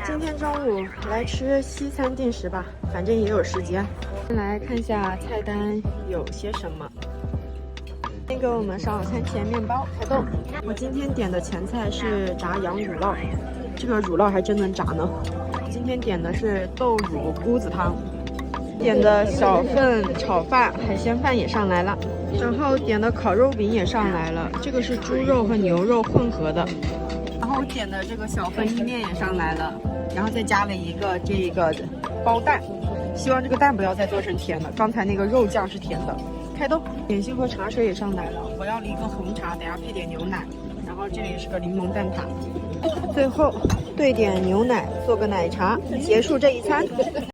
今天中午来吃西餐定时吧，反正也有时间。先来看一下菜单有些什么。先给我们上餐前面包开动。我今天点的前菜是炸羊乳酪，这个乳酪还真能炸呢。今天点的是豆乳菇子汤，点的小份炒饭、海鲜饭也上来了，然后点的烤肉饼也上来了，这个是猪肉和牛肉混合的。然后我点的这个小份意面也上来了，然后再加了一个这个包蛋，希望这个蛋不要再做成甜的，刚才那个肉酱是甜的。开动，点心和茶水也上来了，我要了一个红茶，等下配点牛奶，然后这里是个柠檬蛋挞，最后兑点牛奶，做个奶茶，结束这一餐。